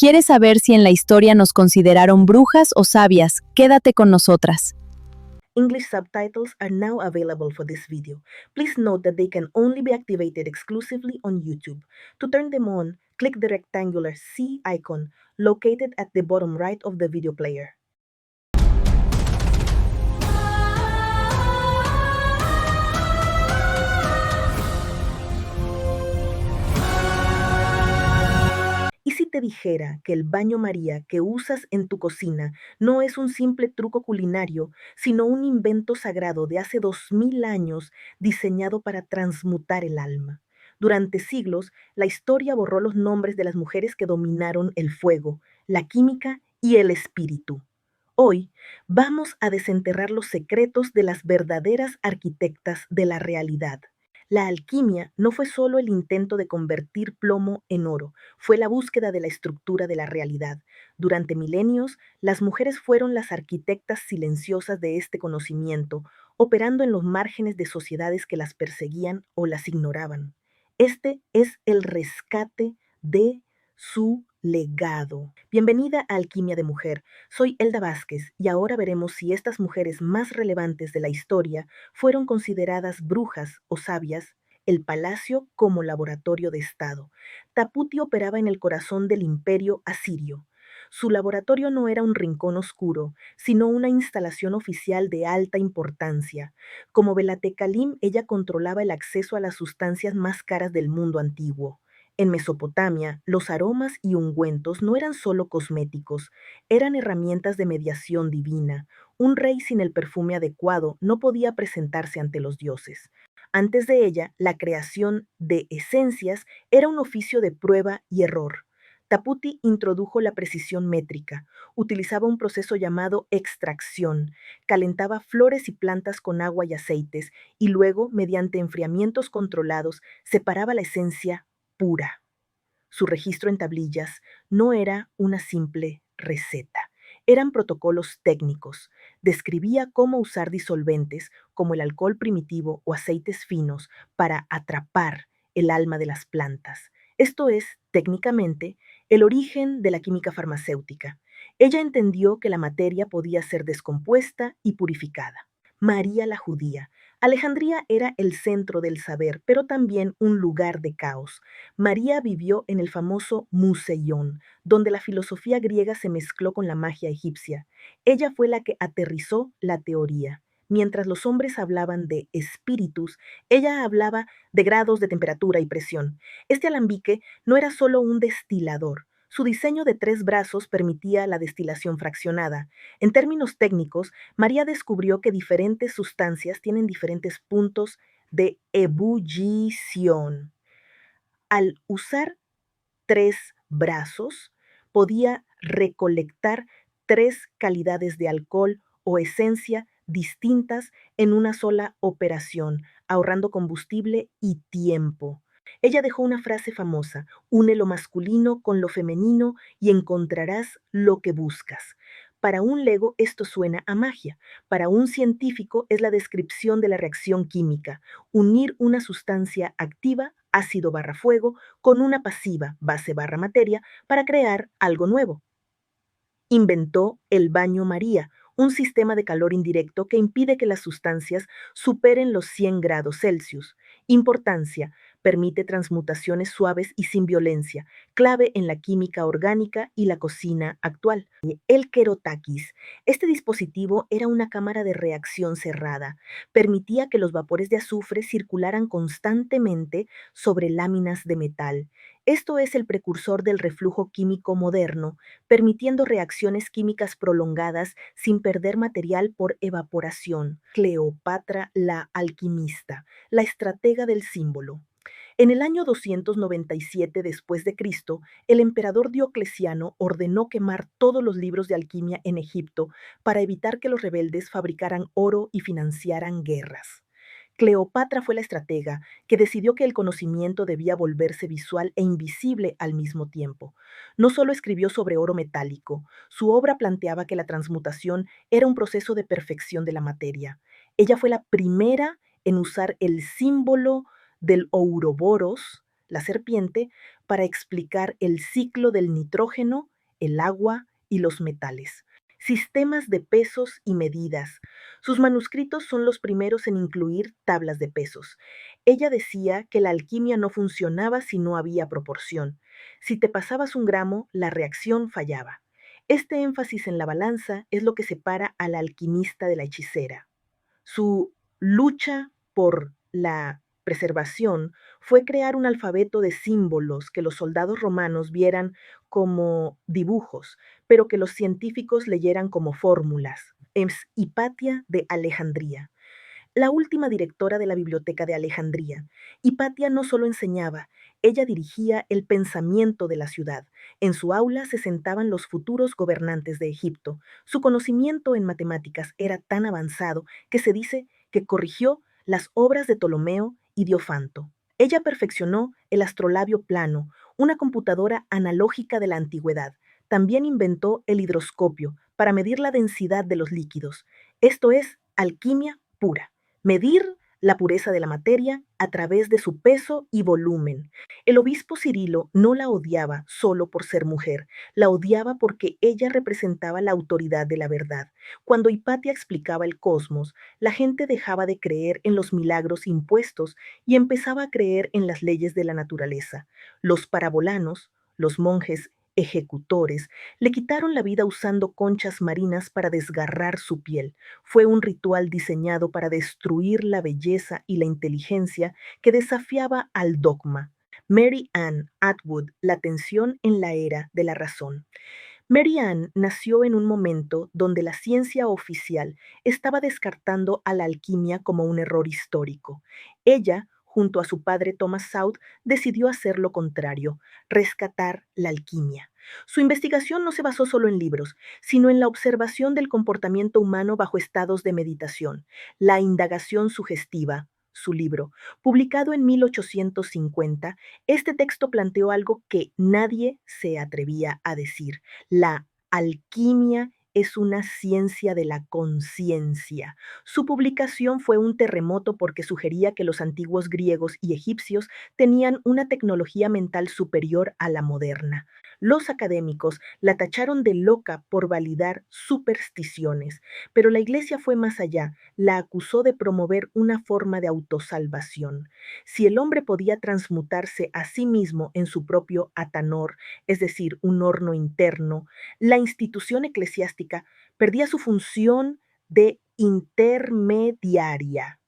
¿Quieres saber si en la historia nos consideraron brujas o sabias? Quédate con nosotras. English subtitles are now available for this video. Please note that they can only be activated exclusively on YouTube. To turn them on, click the rectangular C icon located at the bottom right of the video player. ¿Y si te dijera que el baño María que usas en tu cocina no es un simple truco culinario, sino un invento sagrado de hace 2000 años diseñado para transmutar el alma? Durante siglos, la historia borró los nombres de las mujeres que dominaron el fuego, la química y el espíritu. Hoy vamos a desenterrar los secretos de las verdaderas arquitectas de la realidad. La alquimia no fue solo el intento de convertir plomo en oro, fue la búsqueda de la estructura de la realidad. Durante milenios, las mujeres fueron las arquitectas silenciosas de este conocimiento, operando en los márgenes de sociedades que las perseguían o las ignoraban. Este es el rescate de su legado. Bienvenida a Alquimia de Mujer. Soy Elda Vázquez y ahora veremos si estas mujeres más relevantes de la historia fueron consideradas brujas o sabias, el palacio como laboratorio de Estado. Taputi operaba en el corazón del imperio asirio. Su laboratorio no era un rincón oscuro, sino una instalación oficial de alta importancia. Como Belatekalim, ella controlaba el acceso a las sustancias más caras del mundo antiguo. En Mesopotamia, los aromas y ungüentos no eran solo cosméticos, eran herramientas de mediación divina. Un rey sin el perfume adecuado no podía presentarse ante los dioses. Antes de ella, la creación de esencias era un oficio de prueba y error. Taputi introdujo la precisión métrica, utilizaba un proceso llamado extracción, calentaba flores y plantas con agua y aceites y luego, mediante enfriamientos controlados, separaba la esencia pura. Su registro en tablillas no era una simple receta, eran protocolos técnicos. Describía cómo usar disolventes como el alcohol primitivo o aceites finos para atrapar el alma de las plantas. Esto es, técnicamente, el origen de la química farmacéutica. Ella entendió que la materia podía ser descompuesta y purificada. María la judía. Alejandría era el centro del saber, pero también un lugar de caos. María vivió en el famoso Museión, donde la filosofía griega se mezcló con la magia egipcia. Ella fue la que aterrizó la teoría. Mientras los hombres hablaban de espíritus, ella hablaba de grados de temperatura y presión. Este alambique no era solo un destilador. Su diseño de 3 brazos permitía la destilación fraccionada. En términos técnicos, María descubrió que diferentes sustancias tienen diferentes puntos de ebullición. Al usar 3 brazos, podía recolectar 3 calidades de alcohol o esencia distintas en una sola operación, ahorrando combustible y tiempo. Ella dejó una frase famosa: une lo masculino con lo femenino y encontrarás lo que buscas. Para un lego esto suena a magia, para un científico es la descripción de la reacción química, unir una sustancia activa, ácido barra fuego, con una pasiva, base barra materia, para crear algo nuevo. Inventó el baño María, un sistema de calor indirecto que impide que las sustancias superen los 100 grados Celsius. Importancia: permite transmutaciones suaves y sin violencia, clave en la química orgánica y la cocina actual. El Kerotakis. Este dispositivo era una cámara de reacción cerrada. Permitía que los vapores de azufre circularan constantemente sobre láminas de metal. Esto es el precursor del reflujo químico moderno, permitiendo reacciones químicas prolongadas sin perder material por evaporación. Cleopatra la alquimista, la estratega del símbolo. En el año 297 después de Cristo, el emperador Diocleciano ordenó quemar todos los libros de alquimia en Egipto para evitar que los rebeldes fabricaran oro y financiaran guerras. Cleopatra fue la estratega que decidió que el conocimiento debía volverse visual e invisible al mismo tiempo. No solo escribió sobre oro metálico, su obra planteaba que la transmutación era un proceso de perfección de la materia. Ella fue la primera en usar el símbolo del Ouroboros, la serpiente, para explicar el ciclo del nitrógeno, el agua y los metales. Sistemas de pesos y medidas. Sus manuscritos son los primeros en incluir tablas de pesos. Ella decía que la alquimia no funcionaba si no había proporción. Si te pasabas un gramo, la reacción fallaba. Este énfasis en la balanza es lo que separa al alquimista de la hechicera. Su lucha por la preservación fue crear un alfabeto de símbolos que los soldados romanos vieran como dibujos, pero que los científicos leyeran como fórmulas. Es Hipatia de Alejandría, la última directora de la Biblioteca de Alejandría. Hipatia no solo enseñaba, ella dirigía el pensamiento de la ciudad. En su aula se sentaban los futuros gobernantes de Egipto. Su conocimiento en matemáticas era tan avanzado que se dice que corrigió las obras de Ptolomeo y Diofanto. Ella perfeccionó el astrolabio plano, una computadora analógica de la antigüedad. También inventó el hidroscopio para medir la densidad de los líquidos. Esto es alquimia pura. Medir la pureza de la materia a través de su peso y volumen. El obispo Cirilo no la odiaba solo por ser mujer, la odiaba porque ella representaba la autoridad de la verdad. Cuando Hipatia explicaba el cosmos, la gente dejaba de creer en los milagros impuestos y empezaba a creer en las leyes de la naturaleza. Los parabolanos, los monjes ejecutores, le quitaron la vida usando conchas marinas para desgarrar su piel. Fue un ritual diseñado para destruir la belleza y la inteligencia que desafiaba al dogma. Mary Ann Atwood, la tensión en la era de la razón. Mary Ann nació en un momento donde la ciencia oficial estaba descartando a la alquimia como un error histórico. Ella, junto a su padre Thomas South, decidió hacer lo contrario, rescatar la alquimia. Su investigación no se basó solo en libros, sino en la observación del comportamiento humano bajo estados de meditación, la indagación sugestiva. Su libro, publicado en 1850, este texto planteó algo que nadie se atrevía a decir: la alquimia es una ciencia de la conciencia. Su publicación fue un terremoto porque sugería que los antiguos griegos y egipcios tenían una tecnología mental superior a la moderna. Los académicos la tacharon de loca por validar supersticiones, pero la iglesia fue más allá, la acusó de promover una forma de autosalvación. Si el hombre podía transmutarse a sí mismo en su propio atanor, es decir, un horno interno, la institución eclesiástica perdía su función de intermediaria.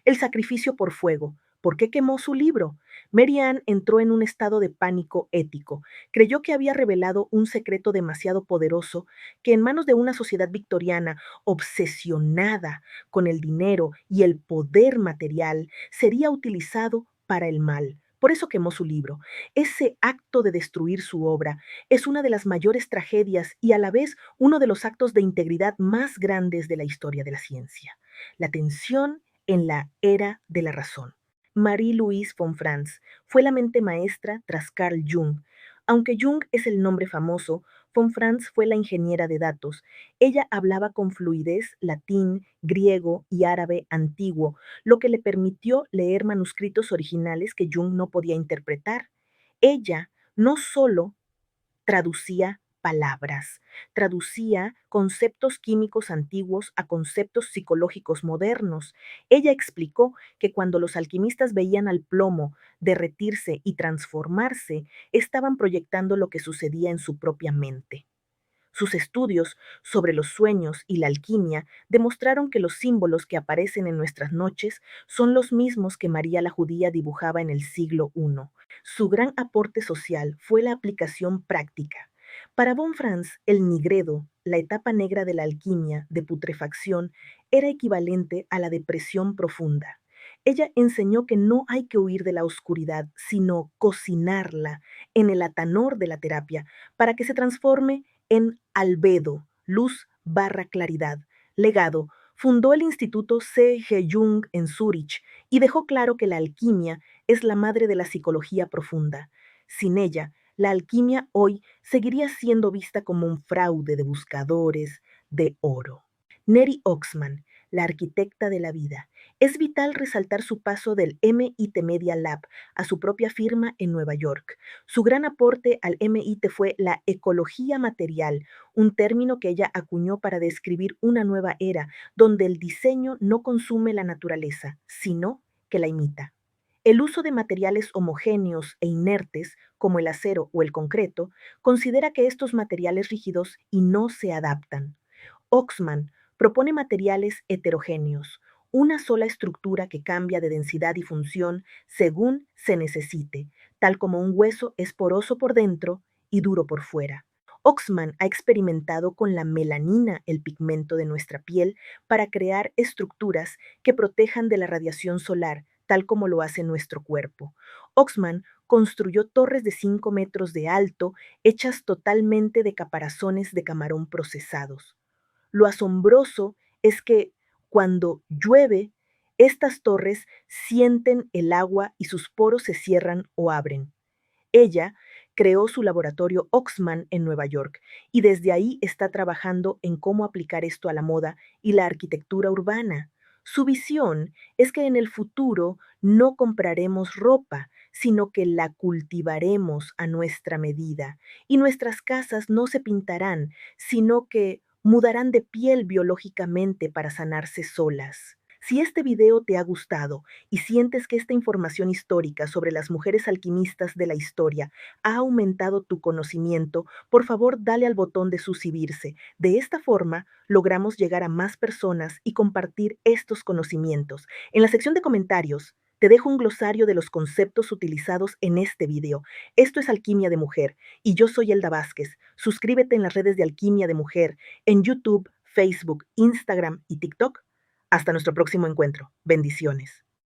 El sacrificio por fuego. ¿Por qué quemó su libro? Mary Ann entró en un estado de pánico ético. Creyó que había revelado un secreto demasiado poderoso que en manos de una sociedad victoriana obsesionada con el dinero y el poder material sería utilizado para el mal. Por eso quemó su libro. Ese acto de destruir su obra es una de las mayores tragedias y a la vez uno de los actos de integridad más grandes de la historia de la ciencia. La tensión en la era de la razón. Marie-Louise von Franz fue la mente maestra tras Carl Jung. Aunque Jung es el nombre famoso, von Franz fue la ingeniera de datos. Ella hablaba con fluidez latín, griego y árabe antiguo, lo que le permitió leer manuscritos originales que Jung no podía interpretar. Ella no solo traducía palabras, traducía conceptos químicos antiguos a conceptos psicológicos modernos. Ella explicó que cuando los alquimistas veían al plomo derretirse y transformarse, estaban proyectando lo que sucedía en su propia mente. Sus estudios sobre los sueños y la alquimia demostraron que los símbolos que aparecen en nuestras noches son los mismos que María la Judía dibujaba en el siglo I. Su gran aporte social fue la aplicación práctica. Para von Franz, el nigredo, la etapa negra de la alquimia de putrefacción, era equivalente a la depresión profunda. Ella enseñó que no hay que huir de la oscuridad, sino cocinarla en el atanor de la terapia para que se transforme en albedo, luz barra claridad. Legado, fundó el Instituto C.G. Jung en Zúrich y dejó claro que la alquimia es la madre de la psicología profunda. Sin ella, la alquimia hoy seguiría siendo vista como un fraude de buscadores de oro. Neri Oxman, la arquitecta de la vida. Es vital resaltar su paso del MIT Media Lab a su propia firma en Nueva York. Su gran aporte al MIT fue la ecología material, un término que ella acuñó para describir una nueva era donde el diseño no consume la naturaleza, sino que la imita. El uso de materiales homogéneos e inertes, como el acero o el concreto, considera que estos materiales rígidos y no se adaptan. Oxman propone materiales heterogéneos, una sola estructura que cambia de densidad y función según se necesite, tal como un hueso es poroso por dentro y duro por fuera. Oxman ha experimentado con la melanina, el pigmento de nuestra piel, para crear estructuras que protejan de la radiación solar, tal como lo hace nuestro cuerpo. Oxman construyó torres de 5 metros de alto, hechas totalmente de caparazones de camarón procesados. Lo asombroso es que cuando llueve, estas torres sienten el agua y sus poros se cierran o abren. Ella creó su laboratorio Oxman en Nueva York y desde ahí está trabajando en cómo aplicar esto a la moda y la arquitectura urbana. Su visión es que en el futuro no compraremos ropa, sino que la cultivaremos a nuestra medida y nuestras casas no se pintarán, sino que mudarán de piel biológicamente para sanarse solas. Si este video te ha gustado y sientes que esta información histórica sobre las mujeres alquimistas de la historia ha aumentado tu conocimiento, por favor dale al botón de suscribirse. De esta forma, logramos llegar a más personas y compartir estos conocimientos. En la sección de comentarios, te dejo un glosario de los conceptos utilizados en este video. Esto es Alquimia de Mujer y yo soy Elda Vázquez. Suscríbete en las redes de Alquimia de Mujer en YouTube, Facebook, Instagram y TikTok. Hasta nuestro próximo encuentro. Bendiciones.